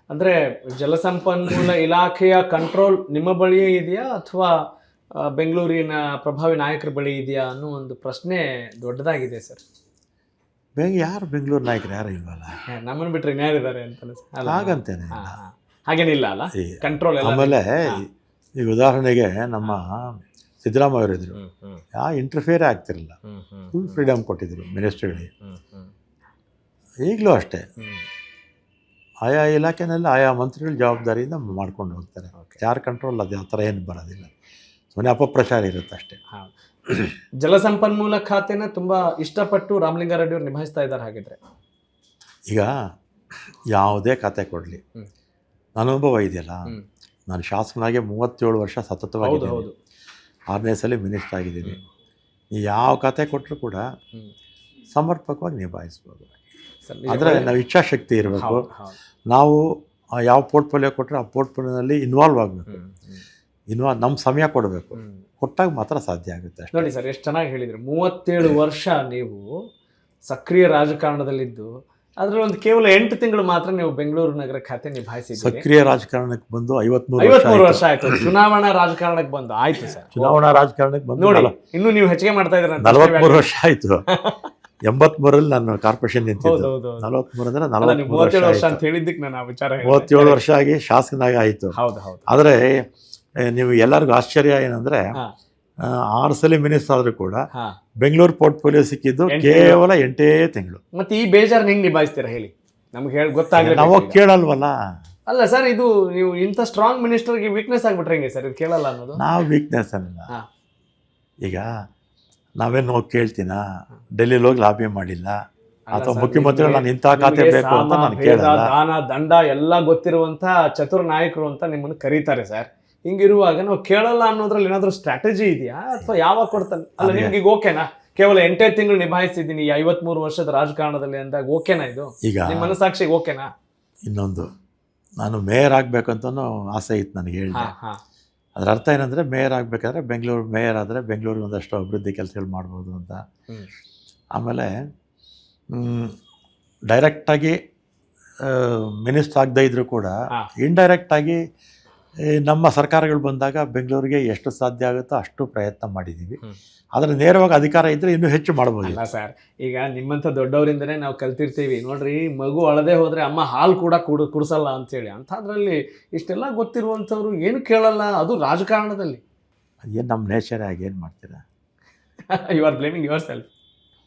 ಅಂದರೆ ಜಲಸಂಪನ್ಮೂಲ ಇಲಾಖೆಯ ಕಂಟ್ರೋಲ್ ನಿಮ್ಮ ಬಳಿಯೇ ಇದೆಯಾ ಅಥವಾ ಬೆಂಗಳೂರಿನ ಪ್ರಭಾವಿ ನಾಯಕರ ಬಳಿ ಇದೆಯಾ ಅನ್ನೋ ಒಂದು ಪ್ರಶ್ನೆ ದೊಡ್ಡದಾಗಿದೆ ಸರ್. ಯಾರು ಬೆಂಗಳೂರು ನಾಯಕರು ಯಾರು ಇಲ್ವಲ್ಲ, ನಮ್ಮನ್ನು ಬಿಟ್ಟರೆ ಯಾರಿದ್ದಾರೆ ಅಂತ ಹಾಗಂತೇನೆ. ಹಾಗೇನಿಲ್ಲ ಅಲ್ಲ, ಕಂಟ್ರೋಲ್ ಎಲ್ಲ. ಆಮೇಲೆ ಈಗ ಉದಾಹರಣೆಗೆ ನಮ್ಮ ಸಿದ್ದರಾಮಯ್ಯ ಅವರು ಇದ್ರು, ಯಾವ ಇಂಟರ್ಫಿಯರೇ ಆಗ್ತಿರಲಿಲ್ಲ, ಫುಲ್ ಫ್ರೀಡಮ್ ಕೊಟ್ಟಿದ್ರು ಮಿನಿಸ್ಟ್ರಿಗಳಿಗೆ. ಈಗಲೂ ಅಷ್ಟೇ, ಆಯಾ ಇಲಾಖೆನಲ್ಲಿ ಆಯಾ ಮಂತ್ರಿಗಳ ಜವಾಬ್ದಾರಿಯಿಂದ ಮಾಡ್ಕೊಂಡು ಹೋಗ್ತಾರೆ. ಯಾರ ಕಂಟ್ರೋಲ್ ಅದು ಆ ಥರ ಏನು ಬರೋದಿಲ್ಲ, ಸುಮ್ಮನೆ ಅಪಪ್ರಚಾರ ಇರುತ್ತೆ ಅಷ್ಟೇ. ಜಲಸಂಪನ್ಮೂಲ ಖಾತೆನ ತುಂಬ ಇಷ್ಟಪಟ್ಟು ರಾಮಲಿಂಗಾರೆಡ್ಡಿ ಅವರು ನಿಭಾಯಿಸ್ತಾ ಇದ್ದಾರೆ. ಹಾಗಿದ್ರೆ ಈಗ ಯಾವುದೇ ಖಾತೆ ಕೊಡಲಿ, ನನ್ನ ಅನುಭವ ಇದೆಯಲ್ಲ, ನಾನು ಶಾಸಕನಾಗೆ 37 ವರ್ಷ ಸತತವಾಗಿದ್ದೀನಿ, 6ನೇ ಸಲ ಮಿನಿಸ್ಟರ್ ಆಗಿದ್ದೀನಿ. ಯಾವ ಖಾತೆ ಕೊಟ್ಟರು ಕೂಡ ಸಮರ್ಪಕವಾಗಿ ನಿಭಾಯಿಸ್ಬೋದು. ಆದರೆ ನಾವು ಇಚ್ಛಾಶಕ್ತಿ ಇರಬೇಕು. ನಾವು ಯಾವ ಪೋರ್ಟ್ಫೋಲಿಯೋ ಕೊಟ್ಟರೆ ಆ ಪೋರ್ಟ್ಫೋಲಿಯೋನಲ್ಲಿ ಇನ್ವಾಲ್ವ್ ಆಗಬೇಕು, ನಮ್ಮ ಸಮಯ ಕೊಡಬೇಕು, ಕೊಟ್ಟಾಗ ಮಾತ್ರ ಸಾಧ್ಯ ಆಗುತ್ತೆ ಅಷ್ಟೇ. ನೋಡಿ ಸರ್, ಎಷ್ಟು ಚೆನ್ನಾಗಿ ಹೇಳಿದರು. 37 ವರ್ಷ ನೀವು ಸಕ್ರಿಯ ರಾಜಕಾರಣದಲ್ಲಿದ್ದು ಅದರಲ್ಲಿ ಒಂದು ಕೇವಲ 8 ತಿಂಗಳು ಮಾತ್ರ ನೀವು ಬೆಂಗಳೂರು ನಗರ ಖಾತೆ ನಿಭಾಯಿಸಿದ್ದೀರಿ. ಸಕ್ರಿಯ ರಾಜಕಾರಣಕ್ಕೆ ಬಂದು 53 ವರ್ಷ ಆಯ್ತು. ಚುನಾವಣಾ ರಾಜಕಾರಣಕ್ಕೆ ಬಂದು ಆಯ್ತು ಸರ್, ಚುನಾವಣಾ ರಾಜಕಾರಣಕ್ಕೆ ಬಂದು ನೋಡಿ ಇನ್ನೂ ನೀವು ಹೆಚ್ಚಿಗೆ ಮಾಡ್ತಾ ಇದ್ದೀರ. 43 ವರ್ಷ ಆಯಿತು. 83ರಲ್ಲಿ ನಾನು ಕಾರ್ಪೊರೇಷನ್ ನಿಂತಿದ್ದು, 43 ಅಂದ್ರೆ 43 ವರ್ಷ ಅಂತ ಹೇಳಿದ್ದಕ್ಕೆ ನಾನು ಆ ವಿಚಾರ 37 ವರ್ಷ ಆಗಿ ಶಾಸಕನಾಗ ಆಯಿತು. ಆದರೆ ನೀವು ಎಲ್ಲರಿಗೂ ಆಶ್ಚರ್ಯ ಏನಂದ್ರೆ 6 ಸಲ ಮಿನಿಸ್ಟರ್ ಆದರೂ ಕೂಡ ಬೆಂಗಳೂರು ಪೋರ್ಟ್ಫೋಲಿಯೋ ಸಿಕ್ಕಿದ್ದು ಕೇವಲ 8 ತಿಂಗಳು. ಮತ್ತೆ ಈ ಬೇಜಾರು ಹೆಂಗೆ ನಿಭಾಯಿಸ್ತೀರಾ ಹೇಳಿ, ನಮ್ಗೆ ಹೇಳಿ ಗೊತ್ತಾಗಲಿ. ನಾವು ಕೇಳಲ್ವಲ್ಲ. ಅಲ್ಲ ಸರ್, ಇದು ನೀವು ಇಂಥ ಸ್ಟ್ರಾಂಗ್ ಮಿನಿಸ್ಟರ್ಗೆ ವೀಕ್ನೆಸ್ ಆಗ್ಬಿಟ್ರೆ ಹೆಂಗೆ ಸರ್, ಇದು ಕೇಳಲ್ಲ ಅನ್ನೋದು? ನಾವು ವೀಕ್ನೆಸ್ ಅನ್ನಲ್ಲ. ಈಗ ನಾವೇನು ಹೋಗಿ ಕೇಳ್ತೀನ, ಡೆಲ್ಲಿಲಿ ಹೋಗಿ ಲಾಬಿ ಮಾಡಿಲ್ಲ, ಅಥವಾ ಮುಖ್ಯಮಂತ್ರಿಗಳು ನಾನು ಇಂಥ ಖಾತೆ ಬೇಕು ಅಂತ ನಾನು ಕೇಳಲ್ಲ. ದಾನ ದಂಡ ಎಲ್ಲ ಗೊತ್ತಿರುವಂಥ ಚತುರ ನಾಯಕರು ಅಂತ ನಿಮ್ಮನ್ನು ಕರೀತಾರೆ ಸರ್. ಹಿಂಗಿರುವಾಗ ನಾವು ಕೇಳಲ್ಲ ಅನ್ನೋದ್ರಲ್ಲಿ ಏನಾದರೂ ಸ್ಟ್ರಾಟಜಿ ಇದೆಯಾ, ಅಥವಾ ಯಾವಾಗ ಕೊಡ್ತಾನೆ? ಅಲ್ಲ, ನಿಮ್ಗೆ ಈಗ ಓಕೆನಾ ಕೇವಲ 8 ತಿಂಗಳು ನಿಭಾಯಿಸಿದ್ದೀನಿ 53 ವರ್ಷದ ರಾಜಕಾರಣದಲ್ಲಿ ಅಂದಾಗ ಓಕೆನಾ ಇದು? ಈಗ ನಿಮ್ಮ ಮನಸ್ಸಾಕ್ಷಿಗೆ ಓಕೆನಾ? ಇನ್ನೊಂದು, ನಾನು ಮೇಯರ್ ಆಗಬೇಕಂತನೂ ಆಸೆ ಇತ್ತು ನನಗೆ. ಹೇಳಿದೆ ಅದರ ಅರ್ಥ ಏನಂದರೆ, ಮೇಯರ್ ಆಗಬೇಕಾದ್ರೆ ಬೆಂಗಳೂರು ಮೇಯರ್ ಆದರೆ ಬೆಂಗಳೂರಿಗೆ ಒಂದಷ್ಟು ಅಭಿವೃದ್ಧಿ ಕೆಲಸಗಳು ಮಾಡ್ಬೋದು ಅಂತ. ಆಮೇಲೆ ಡೈರೆಕ್ಟಾಗಿ ಮಿನಿಸ್ಟರ್ ಆಗದೇ ಇದ್ದರೂ ಕೂಡ ಇಂಡೈರೆಕ್ಟಾಗಿ ನಮ್ಮ ಸರ್ಕಾರಗಳು ಬಂದಾಗ ಬೆಂಗಳೂರಿಗೆ ಎಷ್ಟು ಸಾಧ್ಯ ಆಗುತ್ತೋ ಅಷ್ಟು ಪ್ರಯತ್ನ ಮಾಡಿದ್ದೀವಿ. ಆದರೆ ನೇರವಾಗಿ ಅಧಿಕಾರ ಇದ್ದರೆ ಇನ್ನೂ ಹೆಚ್ಚು ಮಾಡ್ಬೋದು. ಅಲ್ಲ ಸರ್, ಈಗ ನಿಮ್ಮಂಥ ದೊಡ್ಡವರಿಂದನೇ ನಾವು ಕಲ್ತಿರ್ತೀವಿ ನೋಡ್ರಿ, ಮಗು ಅಳದೆ ಹೋದರೆ ಅಮ್ಮ ಹಾಲು ಕೂಡ ಕುಡಿಸಲ್ಲ ಅಂತೇಳಿ. ಅಂಥದ್ರಲ್ಲಿ ಇಷ್ಟೆಲ್ಲ ಗೊತ್ತಿರುವಂಥವ್ರು ಏನು ಕೇಳಲ್ಲ, ಅದು ರಾಜಕಾರಣದಲ್ಲಿ. ಏನು ನಮ್ಮ ನೇಚರ್ ಆಗಿ ಏನು ಮಾಡ್ತೀರಾ? You are blaming your self.